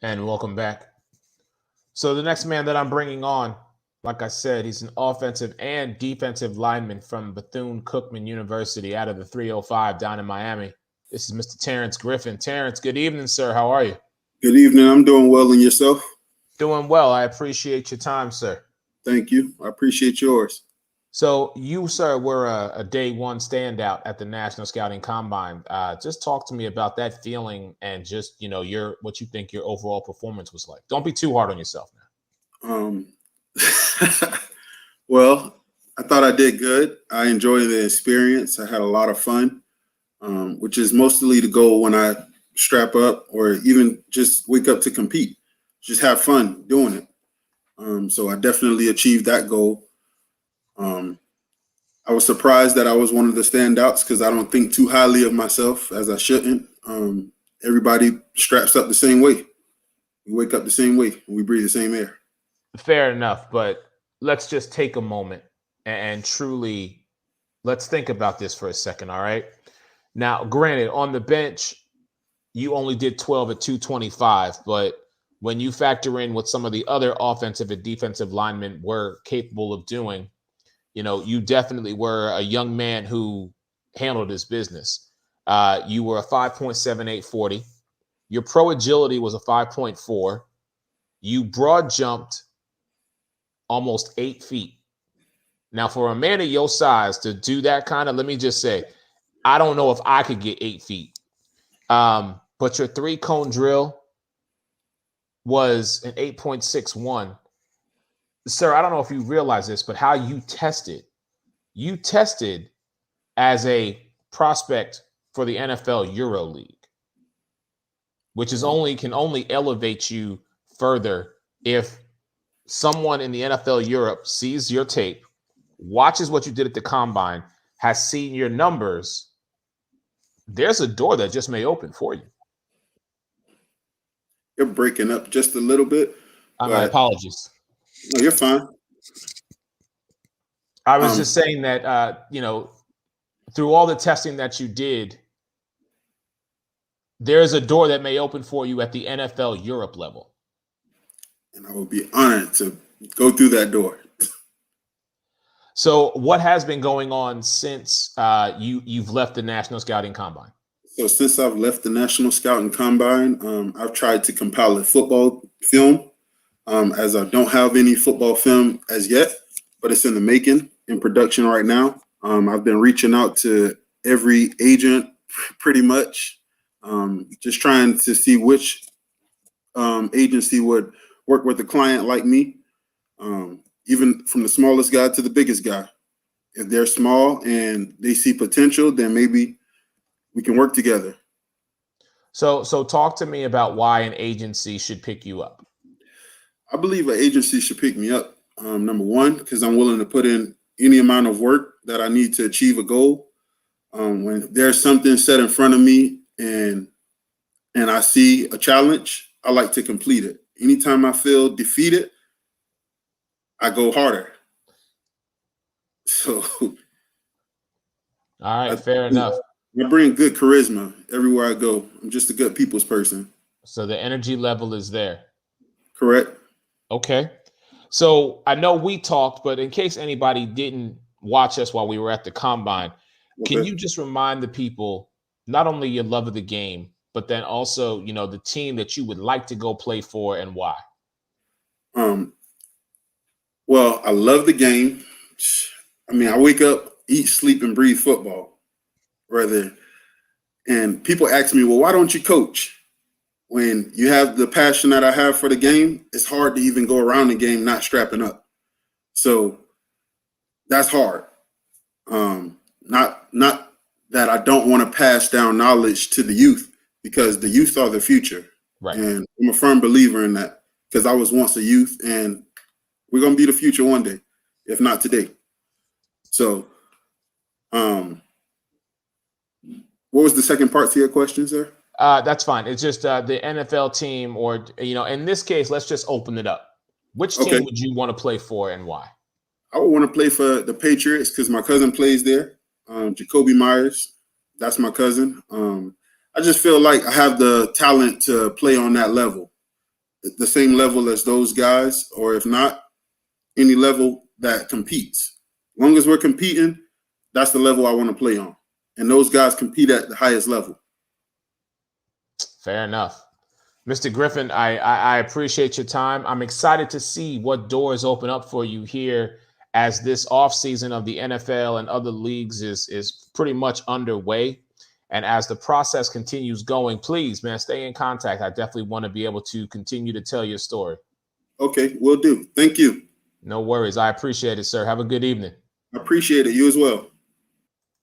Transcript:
And welcome back. So the next man that I'm bringing on, like I said, he's an offensive and defensive lineman from Bethune-Cookman University out of the 305 down in Miami. This is Mr. Terrence Griffin. Terrence, good evening, sir. How are you? Good evening. I'm doing well, and yourself? Doing well. I appreciate your time, sir. Thank you. I appreciate yours. So you, sir, were a day one standout at the National Scouting Combine. Just talk to me about that feeling and just, your what you think your overall performance was like. Don't be too hard on yourself now. Um, well, I thought I did good. I enjoyed the experience. I had a lot of fun, which is mostly the goal when I strap up or even just wake up to compete. Just have fun doing it. So I definitely achieved that goal. I was surprised that I was one of the standouts because I don't think too highly of myself as I shouldn't. Everybody straps up the same way. We wake up the same way. We breathe the same air. Fair enough, but let's just take a moment and truly let's think about this for a second, all right? Now, granted, on the bench, you only did 12 at 225, but when you factor in what some of the other offensive and defensive linemen were capable of doing, you definitely were a young man who handled his business. You were a 5.78 40. Your pro agility was a 5.4. You broad jumped almost 8 feet. Now, for a man of your size to do that let me just say, I don't know if I could get 8 feet. But your 3-cone drill was an 8.61. Sir, I don't know if you realize this, but how you tested as a prospect for the NFL Euro League, which can only elevate you further if someone in the NFL Europe sees your tape, watches what you did at the combine, has seen your numbers. There's a door that just may open for you. You're breaking up just a little bit. My apologies. No, you're fine. I was just saying that, through all the testing that you did, there's a door that may open for you at the NFL Europe level. And I would be honored to go through that door. So what has been going on since you've left the National Scouting Combine? So since I've left the National Scouting Combine, I've tried to compile a football film, as I don't have any football film as yet, but it's in the making, in production right now. I've been reaching out to every agent pretty much, just trying to see which agency would work with a client like me, even from the smallest guy to the biggest guy. If they're small and they see potential, then maybe we can work together. So talk to me about why an agency should pick you up. I believe an agency should pick me up. Number one, because I'm willing to put in any amount of work that I need to achieve a goal. When there's something set in front of me and I see a challenge, I like to complete it. Anytime I feel defeated, I go harder. So, all right, fair enough. I bring good charisma everywhere I go. I'm just a good people's person. So the energy level is there. Correct. Okay. So I know we talked, but in case anybody didn't watch us while we were at the combine, Can you just remind the people not only your love of the game, but then also, the team that you would like to go play for and why? Well, I love the game. I mean, I wake up, eat, sleep, and breathe football. And people ask me, well, why don't you coach? When you have the passion that I have for the game, it's hard to even go around the game not strapping up. So that's hard. Not that I don't want to pass down knowledge to the youth, because the youth are the future. Right. And I'm a firm believer in that, because I was once a youth, and we're going to be the future one day, if not today. So what was the second part to your question, sir? That's fine. It's just the NFL team, or, in this case, let's just open it up. Which team would you want to play for and why? I would want to play for the Patriots because my cousin plays there. Jacoby Myers, that's my cousin. I just feel like I have the talent to play on that level. the same level as those guys, or if not, any level that competes. As long as we're competing, that's the level I want to play on. And those guys compete at the highest level. Fair enough. Mr. Griffin, I appreciate your time. I'm excited to see what doors open up for you here as this offseason of the NFL and other leagues is pretty much underway. And as the process continues going, please, man, stay in contact. I definitely want to be able to continue to tell your story. Okay, will do. Thank you. No worries. I appreciate it, sir. Have a good evening. I appreciate it. You as well.